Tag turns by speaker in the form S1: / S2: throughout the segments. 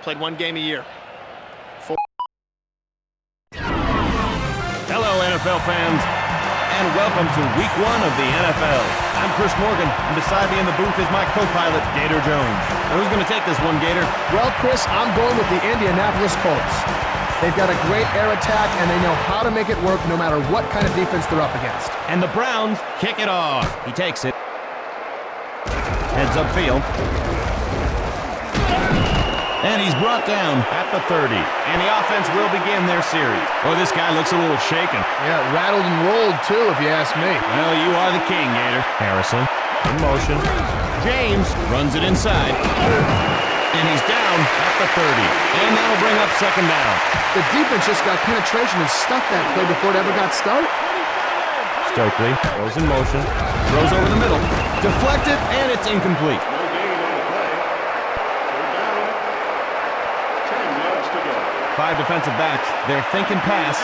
S1: Played one game a year.
S2: Hello, NFL fans, and welcome to Week 1 of the NFL. I'm Chris Morgan, and beside me in the booth is my co-pilot, Gator Jones. Now, who's going to take this one, Gator?
S3: Well, Chris, I'm going with the Indianapolis Colts. They've got a great air attack, and they know how to make it work no matter what kind of defense they're up against.
S2: And the Browns kick it off. He takes it. Heads upfield. And he's brought down at the 30. And the offense will begin their series. Oh, this guy looks a little shaken.
S3: Yeah, rattled and rolled, too, if you ask me.
S2: Well, you are the king, Gator. Harrison in motion. James runs it inside. And he's down at the 30. And that'll bring up second down.
S3: The defense just got penetration and stuffed that play before it ever got started.
S2: Stokely goes in motion. Throws over the middle. Deflected, and it's incomplete. 5 defensive backs. They're thinking pass.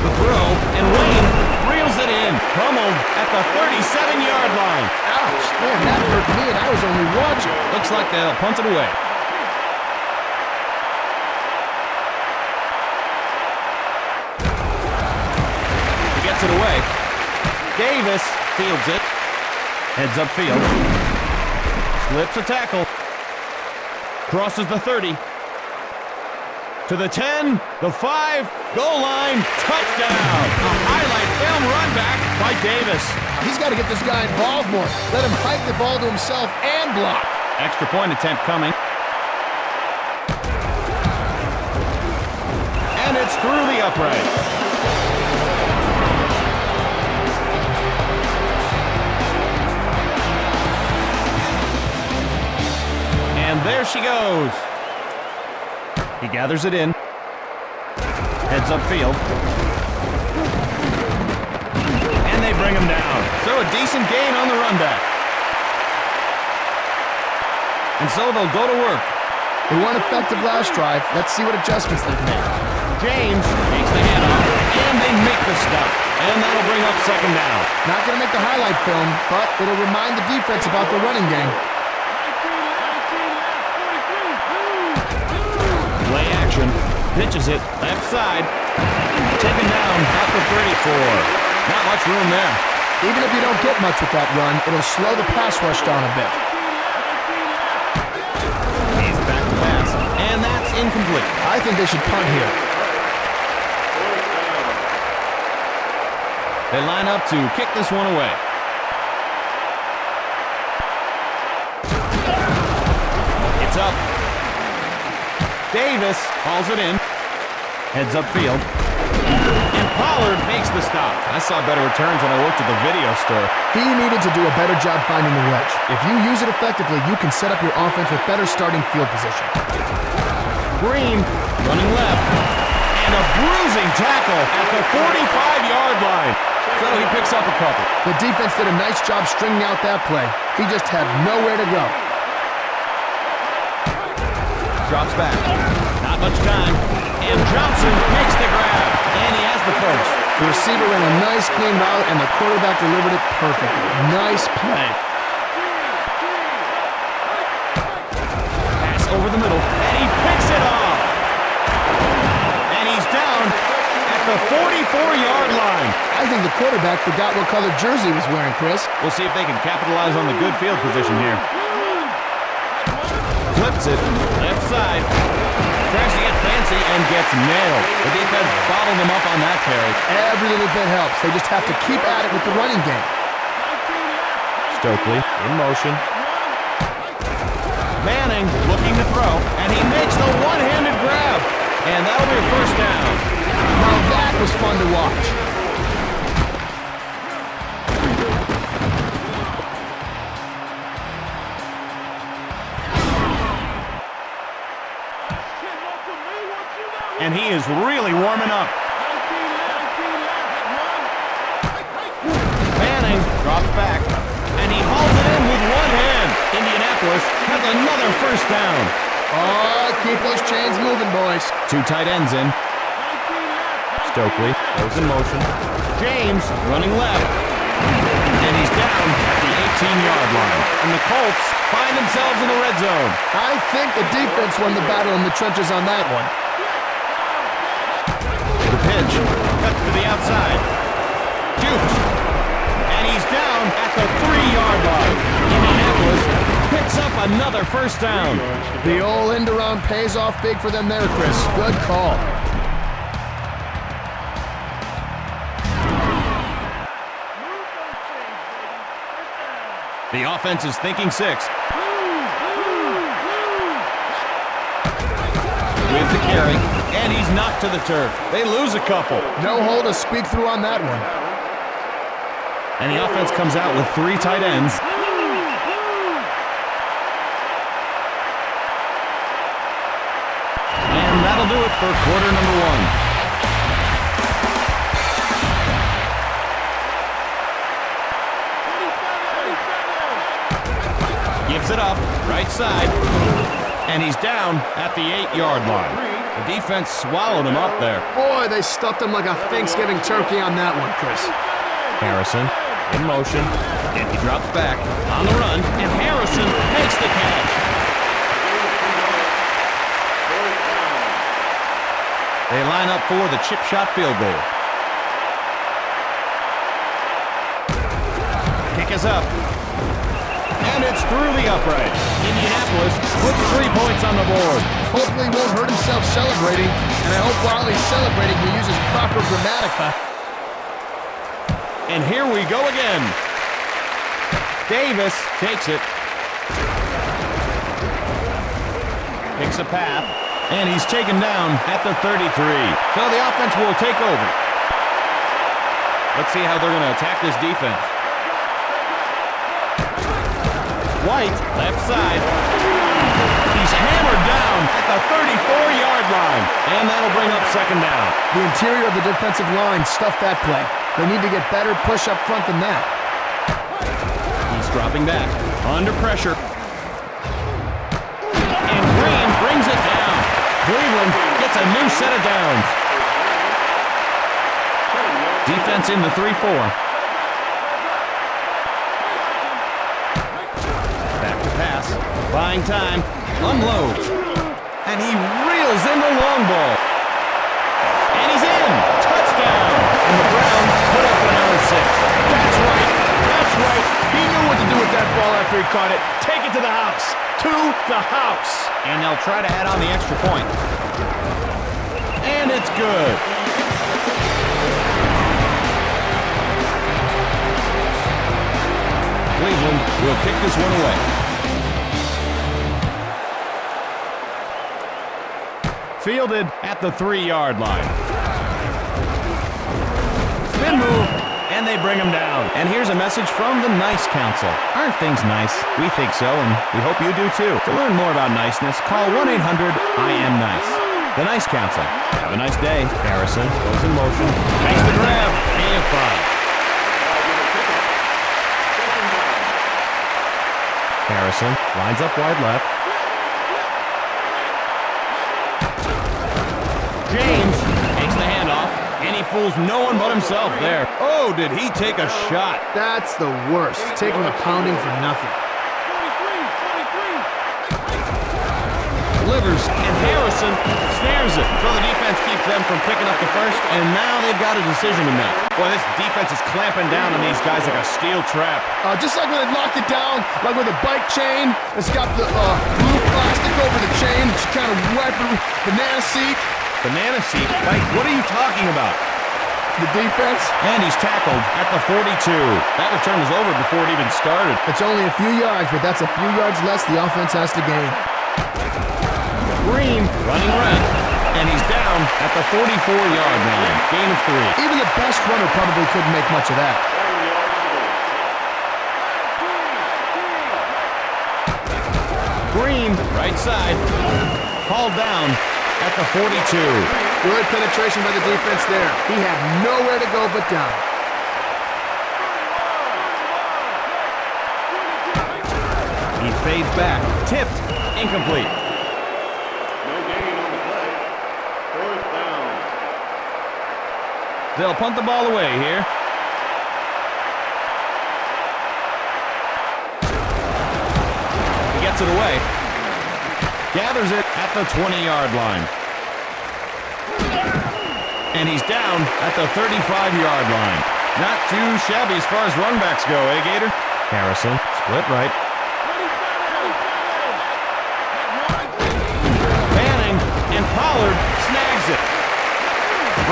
S2: The throw, and Wayne reels it in. Pummeled at the 37-yard line.
S3: Ouch. Man, that hurt me, and I was only watching.
S2: Looks like they'll punt it away. He gets it away. Davis fields it. Heads upfield. Slips a tackle. Crosses the 30. To the 10, the 5, goal line, touchdown! A highlight film run back by Davis.
S3: He's got to get this guy involved more. Let him hike the ball to himself and block.
S2: Extra point attempt coming. And it's through the upright. And there she goes. He gathers it in. Heads upfield. And they bring him down. So a decent gain on the run back. And so they'll go to work.
S3: They weren't effective last drive. Let's see what adjustments they've made.
S2: James takes the handoff, and they make the stop. And that'll bring up second down.
S3: Not going to make the highlight film, but it'll remind the defense about the running game.
S2: Play action. Pitches it left side. Taken down at the 34. Not much room there.
S3: Even if you don't get much with that run, it'll slow the pass rush down a bit.
S2: He's back to pass. And that's incomplete.
S3: I think they should punt here.
S2: They line up to kick this one away. It's up. Davis hauls it in. Heads upfield. And Pollard makes the stop. I saw better returns when I worked at the video store.
S3: He needed to do a better job finding the wedge. If you use it effectively, you can set up your offense with better starting field position.
S2: Green running left. And a bruising tackle at the 45-yard line. So he picks up a couple.
S3: The defense did a nice job stringing out that play. He just had nowhere to go.
S2: Drops back. Not much time. And Johnson makes the grab. And he has the first.
S3: The receiver ran a nice clean route, and the quarterback delivered it perfectly. Nice play.
S2: Pass over the middle. And he picks it off. And he's down at the 44-yard line.
S3: I think the quarterback forgot what color jersey he was wearing, Chris.
S2: We'll see if they can capitalize on the good field position here. Flips it, left side, tries to get fancy and gets nailed. The defense bottled him up on that carry.
S3: Every little bit helps. They just have to keep at it with the running game.
S2: Stokely in motion. Manning looking to throw, and he makes the one-handed grab. And that'll be a first down.
S3: Now that was fun to watch.
S2: And he is really warming up. Manning drops back, and he hauls it in with one hand. Indianapolis has another first down.
S3: Oh, keep those chains moving, boys.
S2: 2 tight ends in. Stokely goes in motion. James running left. And he's down at the 18-yard line. And the Colts find themselves in the red zone.
S3: I think the defense won the battle in the trenches on that one.
S2: The pitch, cut to the outside. Jukes. And he's down at the 3-yard line. Indianapolis picks up another first down.
S3: The old end around pays off big for them there, Chris. Good call.
S2: The offense is thinking 6. With the carry, and he's knocked to the turf. They lose a couple.
S3: No hole to speak through on that one.
S2: And the offense comes out with 3 tight ends. And that'll do it for quarter number 1. Gives it up, right side, and he's down at the 8-yard line. The defense swallowed him up there.
S3: Boy, they stuffed him like a Thanksgiving turkey on that one, Chris.
S2: Harrison in motion, and he drops back on the run, and Harrison makes the catch. They line up for the chip shot field goal. Kick is up. And it's through the upright. Indianapolis puts 3 points on the board.
S3: Hopefully he won't hurt himself celebrating, and I hope while he's celebrating he uses proper grammatica.
S2: And here we go again. Davis takes it. Picks a path, and he's taken down at the 33. So the offense will take over. Let's see how they're going to attack this defense. White, left side. He's hammered down at the 34-yard line. And that'll bring up second down.
S3: The interior of the defensive line stuffed that play. They need to get better push up front than that.
S2: He's dropping back, under pressure. And Green brings it down. Cleveland gets a new set of downs. Defense in the 3-4. Buying time, unloads, and he reels in the long ball. And he's in! Touchdown! And the Browns put up another 6.
S3: That's right! That's right! He knew what to do with that ball after he caught it. Take it to the house! To the house!
S2: And they'll try to add on the extra point. And it's good! Cleveland will kick this one away. Fielded at the 3-yard line. Spin move, and they bring him down. And here's a message from the Nice Council. Aren't things nice? We think so, and we hope you do too. To learn more about niceness, call 1-800-I-AM-NICE. The Nice Council. Have a nice day. Harrison goes in motion. Makes the grab. And 5. Harrison lines up wide left. James takes the handoff, and he fools no one but himself there. Oh, did he take a shot?
S3: That's the worst, taking a pounding for nothing.
S2: Delivers, and Harrison snares it. So the defense keeps them from picking up the first, and now they've got a decision to make. Boy, this defense is clamping down on these guys like a steel trap.
S3: Just like when they locked it down, like with a bike chain, it's got the blue plastic over the chain, it's kind of wet banana seat.
S2: Banana seat? Like, what are you talking about?
S3: The defense.
S2: And he's tackled at the 42. That return was over before it even started.
S3: It's only a few yards, but that's a few yards less the offense has to gain.
S2: Green running right, and he's down at the 44-yard line. Gain of 3.
S3: Even the best runner probably couldn't make much of that.
S2: Green, right side, hauled down at the 42.
S3: Good penetration by the defense there. He had nowhere to go but down.
S2: He fades back, tipped, incomplete.
S1: No gain on the play. 4th down.
S2: They'll punt the ball away here. gets it away. Gathers it at the 20-yard line. And he's down at the 35-yard line. Not too shabby as far as runbacks go, eh, Gator? Harrison, split right. Banning, and Pollard snags it.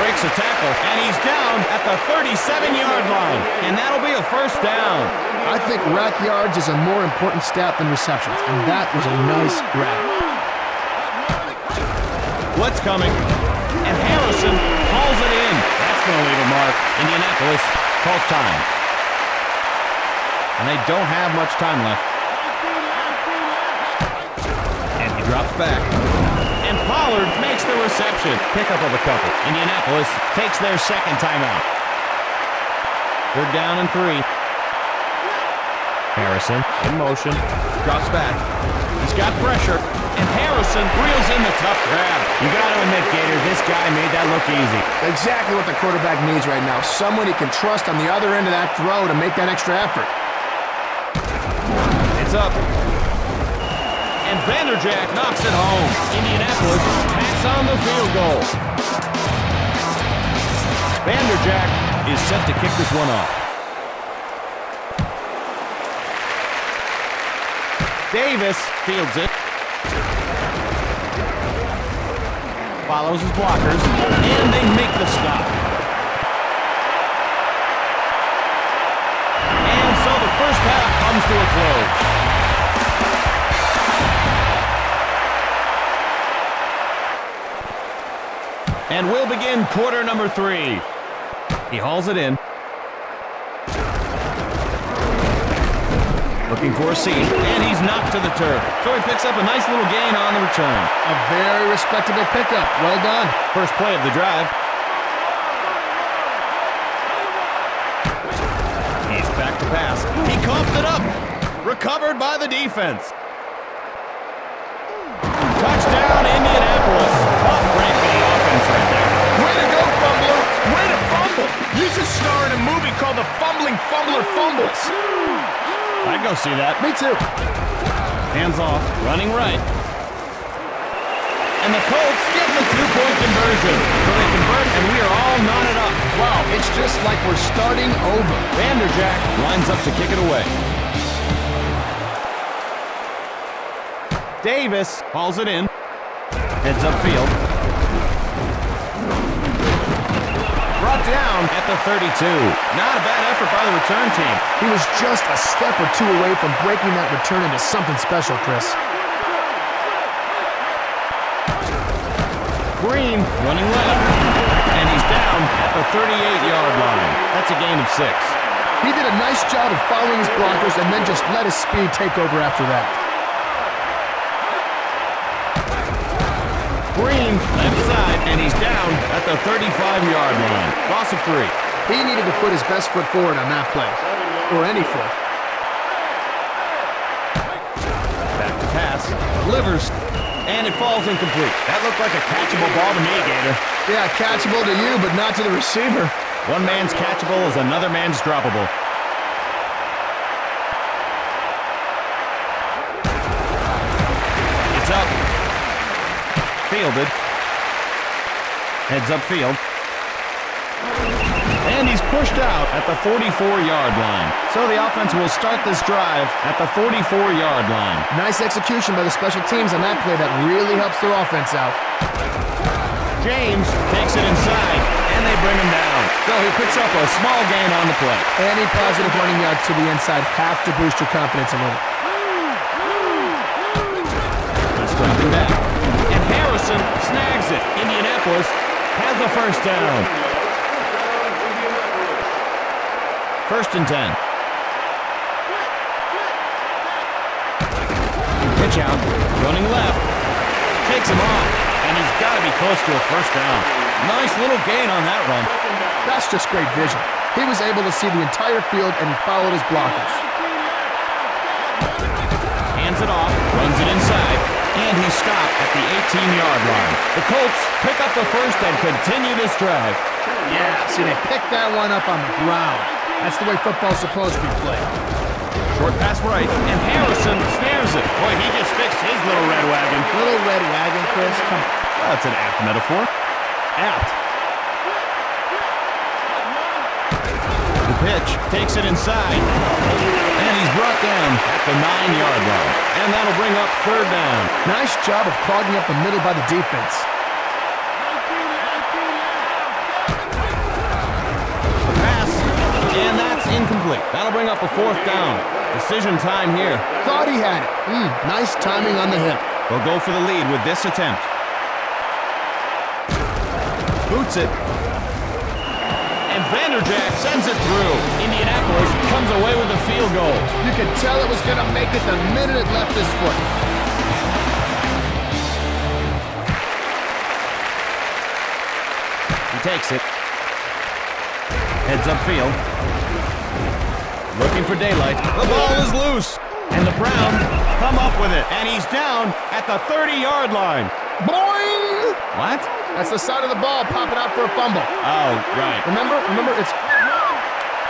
S2: Breaks a tackle, and he's down at the 37-yard line. And that'll be a first down.
S3: I think rack yards is a more important stat than receptions, and that was a nice grab.
S2: Blitz coming, and Harrison hauls it in. That's going to leave a mark. Indianapolis calls time. And they don't have much time left. And he drops back. And Pollard makes the reception. Pickup of a couple. Indianapolis takes their second timeout. They're down and 3. Harrison in motion. Drops back. He's got pressure. And Harrison reels in the tough grab. You got to admit, Gator, this guy made that look easy.
S3: Exactly what the quarterback needs right now. Someone he can trust on the other end of that throw to make that extra effort.
S2: It's up. And Vanderjack knocks it home. Indianapolis tacks on the field goal. Vanderjack is set to kick this one off. Davis fields it. Follows his blockers, and they make the stop. And so the first half comes to a close. And we'll begin quarter number 3. He hauls it in. Looking for a seam, and he's knocked to the turf. So he picks up a nice little gain on the return.
S3: A very respectable pickup. Well done.
S2: First play of the drive. He's back to pass. He coughed it up. Recovered by the defense. Touchdown, Indianapolis. Tough break for the offense right there.
S3: Way to go, fumbler. Way to fumble. You should star in a movie called The Fumbling Fumbler Fumbles.
S2: I'd go see that.
S3: Me too.
S2: Hands off, running right. And the Colts get the 2-point conversion. So they convert, and we are all knotted up.
S3: Wow, it's just like we're starting over.
S2: Vanderjack lines up to kick it away. Davis hauls it in. Heads upfield. Brought down at the 32. Not a bad effort by the return team.
S3: He was just a step or two away from breaking that return into something special, Chris.
S2: Green running left. And he's down at the 38-yard line. That's a gain of 6.
S3: He did a nice job of following his blockers and then just let his speed take over after that.
S2: Green, left side, and he's down at the 35-yard line. Loss of 3.
S3: He needed to put his best foot forward on that play. Or any foot.
S2: Back to pass. Delivers. And it falls incomplete. That looked like a catchable ball to me, Gator.
S3: Yeah, catchable to you, but not to the receiver.
S2: One man's catchable is another man's droppable. It's up. Fielded. Heads upfield. And he's pushed out at the 44-yard line. So the offense will start this drive at the 44-yard line.
S3: Nice execution by the special teams on that play that really helps their offense out.
S2: James takes it inside, and they bring him down. So he picks up a small gain on the play.
S3: Any positive running yards to the inside have to boost your confidence a little.
S2: He's dropping back. And Harrison snags it. Indianapolis has a first down. First and 10. Pitch out. Running left. Takes him off. And he's got to be close to a first down. Nice little gain on that run.
S3: That's just great vision. He was able to see the entire field and he followed his blockers.
S2: Hands it off. Runs it inside. And he's stopped at the 18-yard line. The Colts pick up the first and continue this drive.
S3: Yeah, see, they picked that one up on the ground. That's the way football's supposed to be played.
S2: Short pass right, and Harrison snares it. Boy, he just fixed his little red wagon.
S3: Little red wagon, Chris. Come on.
S2: Well, that's an apt metaphor. Apt. The pitch takes it inside. And he's brought down at the 9-yard line. And that'll bring up third down.
S3: Nice job of clogging up the middle by the defense.
S2: The pass, and that's incomplete. That'll bring up a fourth down. Decision time here.
S3: Thought he had it. Nice timing on the hip.
S2: They'll go for the lead with this attempt. Boots it. And Vanderjack sends it through. Indianapolis comes away with a field goal.
S3: You could tell it was going to make it the minute it left his foot.
S2: He takes it. Heads upfield. Looking for daylight. The ball is loose. And the Browns come up with it. And he's down at the 30-yard line.
S3: Boing!
S2: What?
S3: That's the side of the ball popping out for a fumble.
S2: Oh, right.
S3: Remember, it's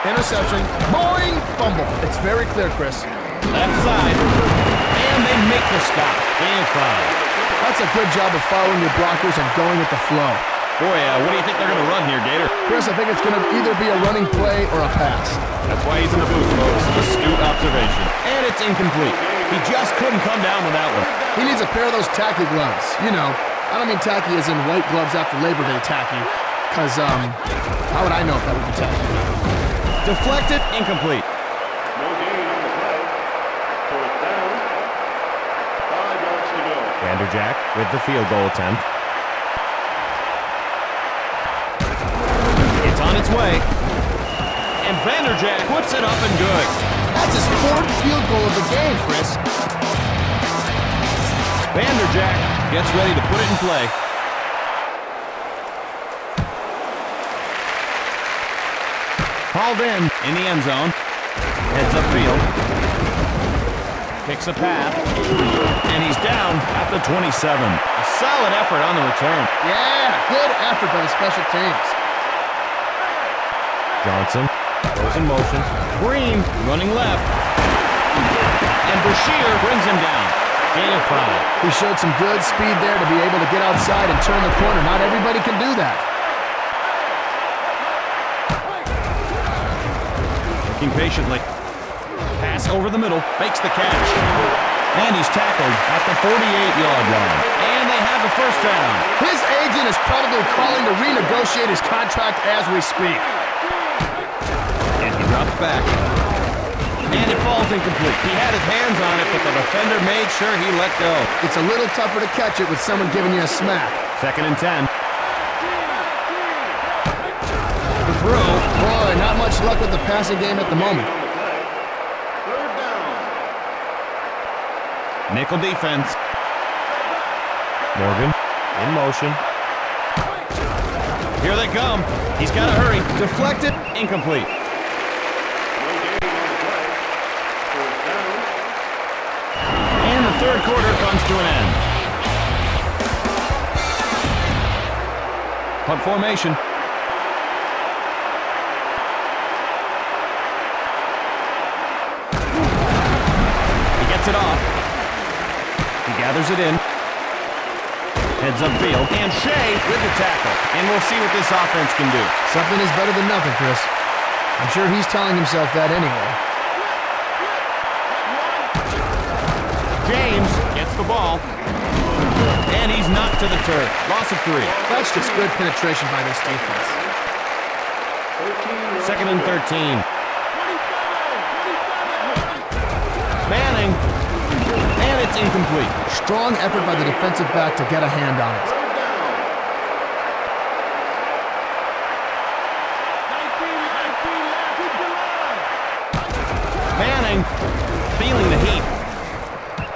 S3: interception, boing, fumble. It's very clear, Chris.
S2: Left side. And they make the stop. Gain of 5.
S3: That's a good job of following your blockers and going with the flow.
S2: Boy, what do you think they're going to run here, Gator?
S3: Chris, I think it's going to either be a running play or a pass.
S2: That's why he's in the booth, folks. Astute observation. And it's incomplete. He just couldn't come down with that one.
S3: He needs a pair of those tacky gloves. You know, I don't mean tacky as in white gloves after Labor Day tacky. Because, how would I know if that would be tacky?
S2: Deflected, incomplete.
S1: No gain on the play. Fourth down. 5 yards to go.
S2: Vanderjack with the field goal attempt. It's on its way. And Vanderjack puts it up and good.
S3: That's his fourth field goal of the game, Chris.
S2: Vanderjack gets ready to put it in play. Hauled in the end zone. Heads upfield. Picks a path. And he's down at the 27. A solid effort on the return.
S3: Yeah, good effort by the special teams.
S2: Johnson goes in motion. Green running left. And Bashir brings him down. Gain of 5.
S3: He showed some good speed there to be able to get outside and turn the corner. Not everybody can do that.
S2: Looking patiently. Pass over the middle. Makes the catch. And he's tackled at the 48-yard line. And they have the first down.
S3: His agent is probably calling to renegotiate his contract as we speak.
S2: And he drops back. And it falls incomplete. He had his hands on it, but the defender made sure he let go.
S3: It's a little tougher to catch it with someone giving you a smack.
S2: 2nd and 10. The throw.
S3: Boy, not much luck with the passing game at the moment.
S1: Third down.
S2: Nickel defense. Morgan in motion. Here they come. He's got to hurry. Deflected. Incomplete. And the third quarter comes to an end. Punt formation. He gets it off. He gathers it in. Heads upfield. And Shea with the tackle. And we'll see what this offense can do.
S3: Something is better than nothing, Chris. I'm sure he's telling himself that anyway.
S2: James gets the ball. And he's knocked to the turf. Loss of 3.
S3: That's just good penetration by this defense.
S2: 2nd and 13. Manning. And it's incomplete.
S3: Strong effort by the defensive back to get a hand on it.
S2: Manning feeling the heat.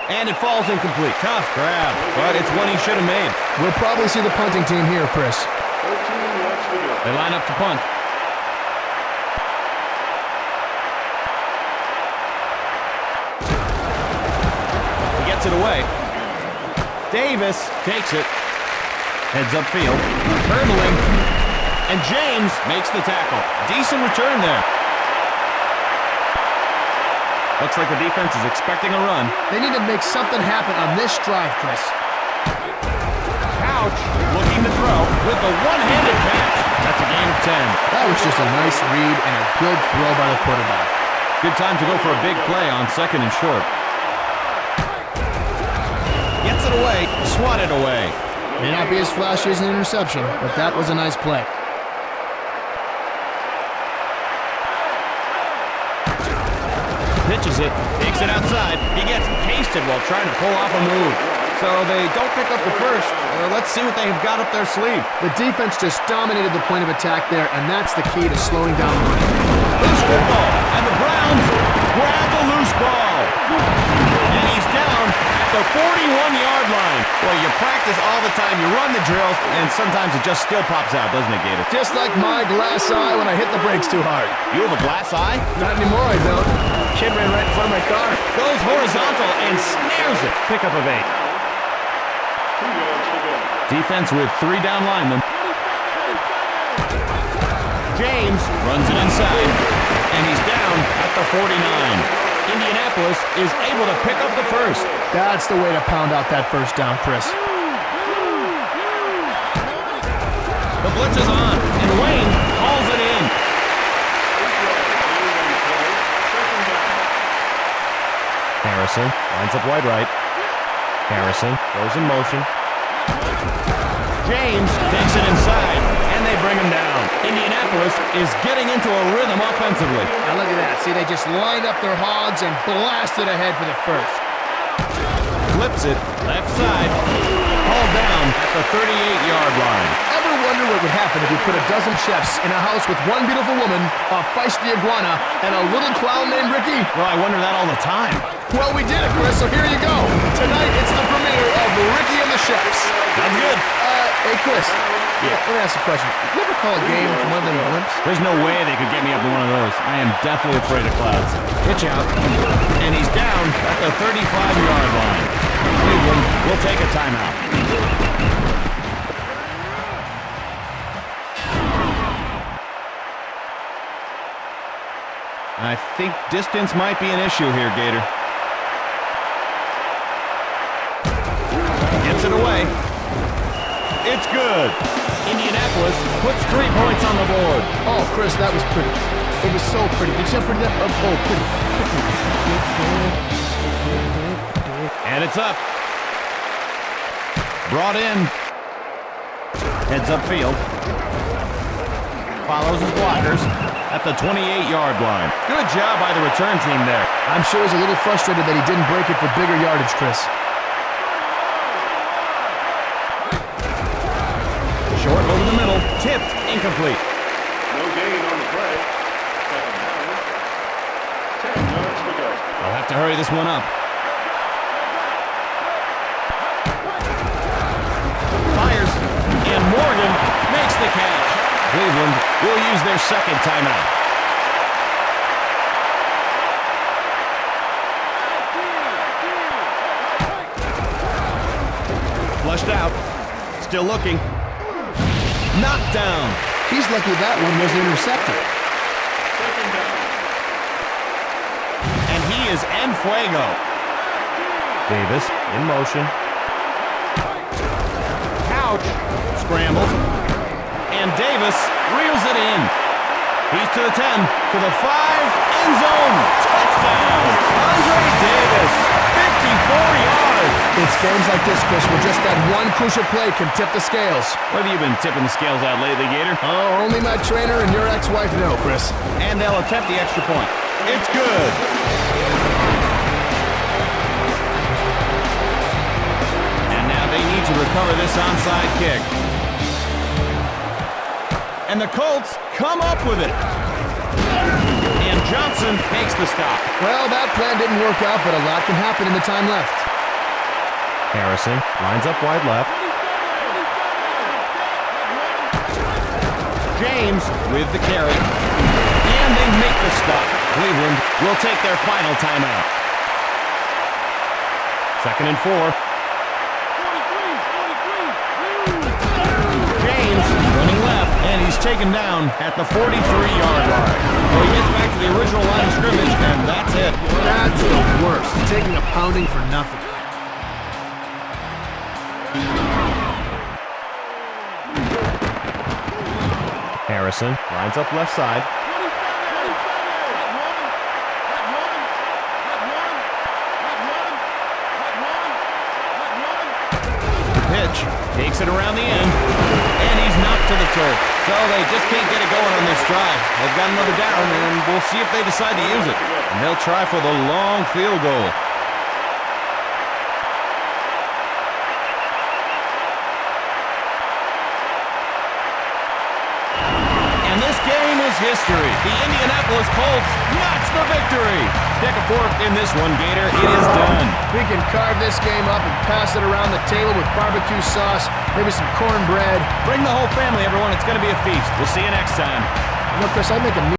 S2: And it falls incomplete. Tough grab, but it's one he should have made.
S3: We'll probably see the punting team here, Chris.
S1: 13 yards to go.
S2: They line up to punt. He gets it away. Davis takes it. Heads upfield. Hurdling. And James makes the tackle. Decent return there. Looks like the defense is expecting a run.
S3: They need to make something happen on this drive, Chris.
S2: Couch looking to throw with the one-handed catch. That's a gain of 10.
S3: That was just a nice read and a good throw by the quarterback.
S2: Good time to go for a big play on 2nd and short. Gets it away, swatted away.
S3: May not be as flashy as an interception, but that was a nice play.
S2: Pitches it, takes it outside. He gets pasted while trying to pull off a move. So they don't pick up the first. Let's see what they've got up their sleeve.
S3: The defense just dominated the point of attack there, and that's the key to slowing down the run.
S2: Loose football, and the Browns grab the loose ball. And he's down at the 41-yard line. Well, you practice all the time, you run the drills, and sometimes it just still pops out, doesn't it, Gator?
S3: Just like my glass eye when I hit the brakes too hard.
S2: You have a glass eye?
S3: Not anymore, I don't. Kid ran right in front of my car.
S2: Goes horizontal and snares it. Pickup of 8.
S1: 2 yards to go.
S2: Defense with 3 down linemen. James runs it inside, and he's down at the 49. Indianapolis is able to pick up the first.
S3: That's the way to pound out that first down, Chris.
S2: The blitz is on, and Wayne hauls it in. Harrison lines up wide right. Harrison goes in motion. James takes it inside, and they bring him down. Indianapolis is getting into a rhythm offensively.
S3: Now look at that. See, they just lined up their hogs and blasted ahead for the first.
S2: Flips it left side. Hauled down at the 38-yard line.
S3: Ever wonder what would happen if you put a dozen chefs in a house with one beautiful woman, a feisty iguana, and a little clown named Ricky?
S2: Well, I wonder that all the time.
S3: Well, we did it, Chris, so here you go. Tonight, it's the premiere of Ricky and the Chefs.
S2: Sounds good.
S3: Hey, Chris.
S2: Yeah.
S3: Let me ask you a question. You ever call a game from one of them blimps?
S2: There's no way they could get me up in one of those. I am definitely afraid of clouds. Pitch out. And he's down at the 35-yard line. Cleveland will take a timeout. I think distance might be an issue here, Gator. Gets it away. It's good. Indianapolis puts 3 points on the board.
S3: Oh, Chris, that was pretty. It was so pretty. Did you see how pretty that? Oh, pretty.
S2: And it's up. Brought in. Heads upfield. Follows his blockers at the 28-yard line. Good job by the return team there.
S3: I'm sure he's a little frustrated that he didn't break it for bigger yardage, Chris.
S2: Short over the middle. Tipped. Incomplete.
S1: No gain on the play. 2nd down. 10 yards to go.
S2: They'll have to hurry this one up. Fires. And Morgan makes the catch. Cleveland will use their 2nd timeout. Flushed out. Still looking. Knocked down.
S3: He's lucky that one wasn't intercepted.
S1: 2nd down.
S2: And he is en fuego. Davis in motion. Couch scrambles. And Davis reels it in. He's to the 10, to the 5, end zone. Touchdown. Andre Davis, 54 yards.
S3: It's games like this, Chris, where just that one crucial play can tip the scales.
S2: What have you been tipping the scales at lately, Gator?
S3: Oh, only my trainer and your ex-wife know, Chris.
S2: And they'll attempt the extra point. It's good. And now they need to recover this onside kick. And the Colts come up with it. And Johnson makes the stop.
S3: Well, that plan didn't work out, but a lot can happen in the time left.
S2: Harrison lines up wide left. James with the carry. And they make the stop. Cleveland will take their final timeout. 2nd and 4. James running left, and he's taken down at the 43-yard line. So he gets back to the original line of scrimmage, and that's it.
S3: That's the worst, taking a pounding for nothing.
S2: Harrison lines up left side. The pitch takes it around the end, and he's knocked to the turf. So they just can't get it going on this drive. They've got another down, and we'll see if they decide to use it. And they'll try for the long field goal. History. The Indianapolis Colts notch the victory. Stick a fork in this one, Gator. It is done.
S3: We can carve this game up and pass it around the table with barbecue sauce, maybe some cornbread.
S2: Bring the whole family, everyone. It's going to be a feast. We'll see you next time.
S3: You know, Chris, I make a